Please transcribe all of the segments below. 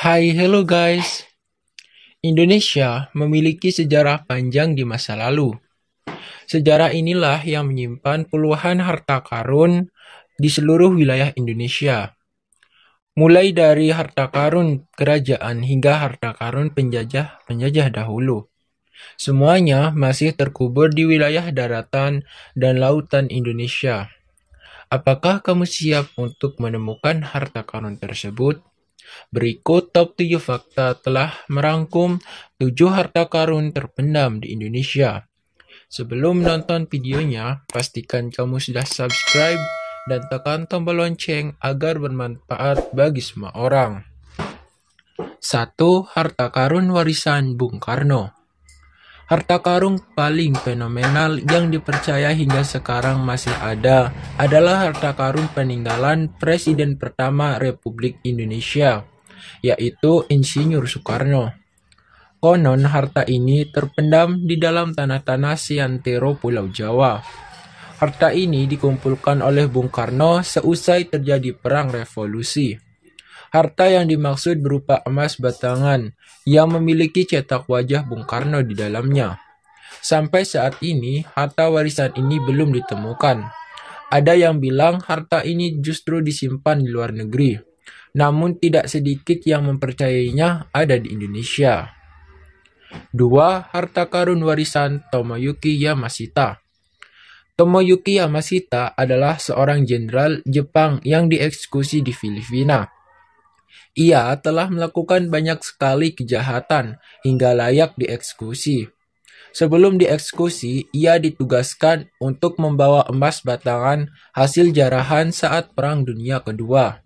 Hello guys. Indonesia memiliki sejarah panjang di masa lalu. Sejarah inilah yang menyimpan puluhan harta karun di seluruh wilayah Indonesia. Mulai dari harta karun kerajaan hingga harta karun penjajah dahulu. Semuanya masih terkubur di wilayah daratan dan lautan Indonesia. Apakah kamu siap untuk menemukan harta karun tersebut? Berikut top 7 fakta telah merangkum 7 harta karun terpendam di Indonesia. Sebelum nonton videonya, pastikan kamu sudah subscribe dan tekan tombol lonceng agar bermanfaat bagi semua orang. 1. Harta karun warisan Bung Karno. Harta karun paling fenomenal yang dipercaya hingga sekarang masih ada adalah harta karun peninggalan Presiden pertama Republik Indonesia, yaitu Insinyur Soekarno. Konon harta ini terpendam di dalam tanah-tanah Seantero Pulau Jawa. Harta ini dikumpulkan oleh Bung Karno seusai terjadi Perang Revolusi. Harta yang dimaksud berupa emas batangan yang memiliki cetak wajah Bung Karno di dalamnya. Sampai saat ini, harta warisan ini belum ditemukan. Ada yang bilang harta ini justru disimpan di luar negeri. Namun tidak sedikit yang mempercayainya ada di Indonesia. 2. Harta karun warisan Tomoyuki Yamashita. Tomoyuki Yamashita adalah seorang jenderal Jepang yang dieksekusi di Filipina. Ia telah melakukan banyak sekali kejahatan hingga layak dieksekusi. Sebelum dieksekusi, ia ditugaskan untuk membawa emas batangan hasil jarahan saat Perang Dunia Kedua.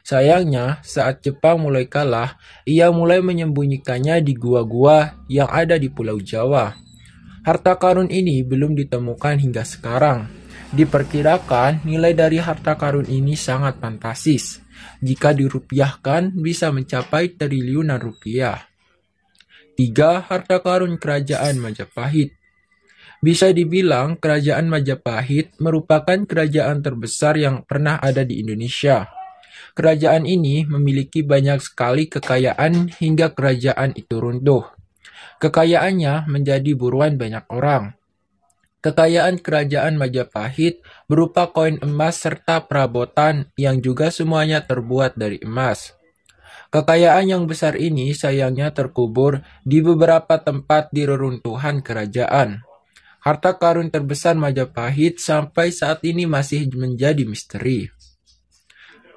Sayangnya, saat Jepang mulai kalah, ia mulai menyembunyikannya di gua-gua yang ada di Pulau Jawa. Harta karun ini belum ditemukan hingga sekarang. Diperkirakan nilai dari harta karun ini sangat fantastis. Jika dirupiahkan bisa mencapai triliunan rupiah. 3. Harta karun Kerajaan Majapahit. Bisa dibilang Kerajaan Majapahit merupakan kerajaan terbesar yang pernah ada di Indonesia. Kerajaan ini memiliki banyak sekali kekayaan hingga kerajaan itu runtuh. Kekayaannya menjadi buruan banyak orang. Kekayaan Kerajaan Majapahit berupa koin emas serta perabotan yang juga semuanya terbuat dari emas. Kekayaan yang besar ini sayangnya terkubur di beberapa tempat di reruntuhan kerajaan. Harta karun terbesar Majapahit sampai saat ini masih menjadi misteri.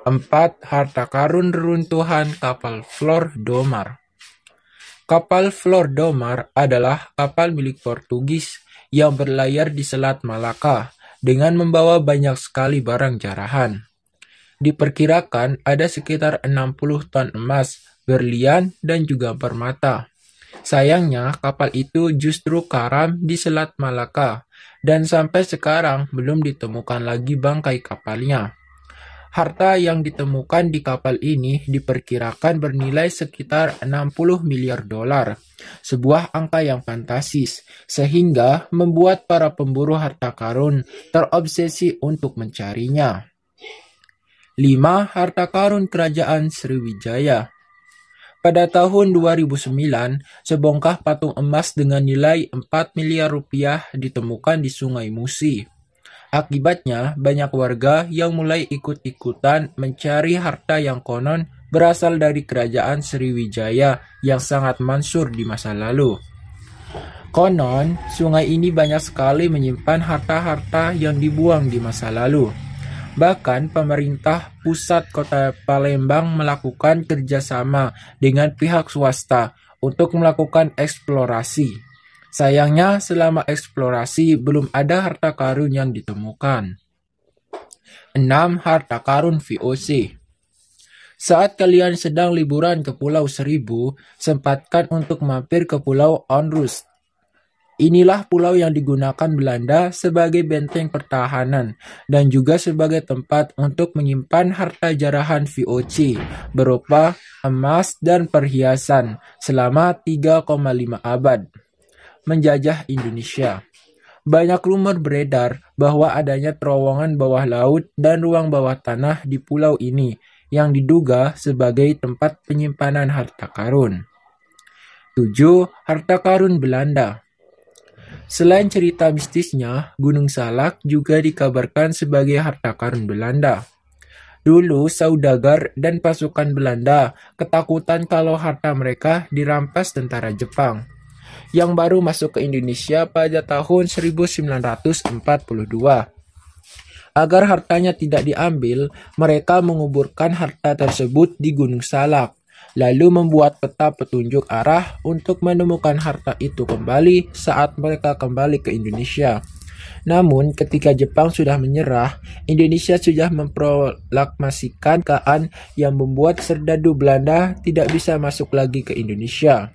4. Harta karun reruntuhan kapal Flor Domar. Kapal Flor Domar adalah kapal milik Portugis yang berlayar di Selat Malaka dengan membawa banyak sekali barang jarahan. Diperkirakan ada sekitar 60 ton emas, berlian, dan juga permata. Sayangnya kapal itu justru karam di Selat Malaka dan sampai sekarang belum ditemukan lagi bangkai kapalnya. Harta yang ditemukan di kapal ini diperkirakan bernilai sekitar 60 miliar dolar, sebuah angka yang fantastis, sehingga membuat para pemburu harta karun terobsesi untuk mencarinya. 5. Harta karun Kerajaan Sriwijaya. Pada tahun 2009, sebongkah patung emas dengan nilai 4 miliar rupiah ditemukan di Sungai Musi. Akibatnya, banyak warga yang mulai ikut-ikutan mencari harta yang konon berasal dari Kerajaan Sriwijaya yang sangat mansur di masa lalu. Konon, sungai ini banyak sekali menyimpan harta-harta yang dibuang di masa lalu. Bahkan pemerintah pusat kota Palembang melakukan kerjasama dengan pihak swasta untuk melakukan eksplorasi. Sayangnya selama eksplorasi belum ada harta karun yang ditemukan. 6. Harta karun VOC. Saat kalian sedang liburan ke Pulau Seribu, sempatkan untuk mampir ke Pulau Onrus. Inilah pulau yang digunakan Belanda sebagai benteng pertahanan dan juga sebagai tempat untuk menyimpan harta jarahan VOC berupa emas dan perhiasan selama 3,5 abad menjajah Indonesia. Banyak rumor beredar bahwa adanya terowongan bawah laut dan ruang bawah tanah di pulau ini yang diduga sebagai tempat penyimpanan harta karun. 7. Harta karun Belanda. Selain cerita mistisnya, Gunung Salak juga dikabarkan sebagai harta karun Belanda. Dulu, saudagar dan pasukan Belanda ketakutan kalau harta mereka dirampas tentara Jepang, yang baru masuk ke Indonesia pada tahun 1942. Agar hartanya tidak diambil, mereka menguburkan harta tersebut di Gunung Salak, lalu membuat peta petunjuk arah untuk menemukan harta itu kembali saat mereka kembali ke Indonesia. Namun, ketika Jepang sudah menyerah, Indonesia sudah memproklamasikan keadaan yang membuat serdadu Belanda tidak bisa masuk lagi ke Indonesia.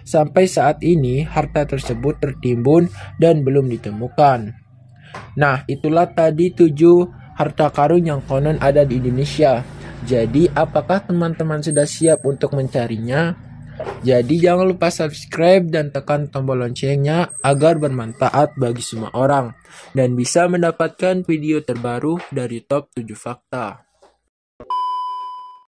Sampai saat ini, harta tersebut tertimbun dan belum ditemukan. Nah, itulah tadi 7 harta karun yang konon ada di Indonesia. Jadi, apakah teman-teman sudah siap untuk mencarinya? Jadi, jangan lupa subscribe dan tekan tombol loncengnya agar bermanfaat bagi semua orang dan bisa mendapatkan video terbaru dari Top 7 Fakta.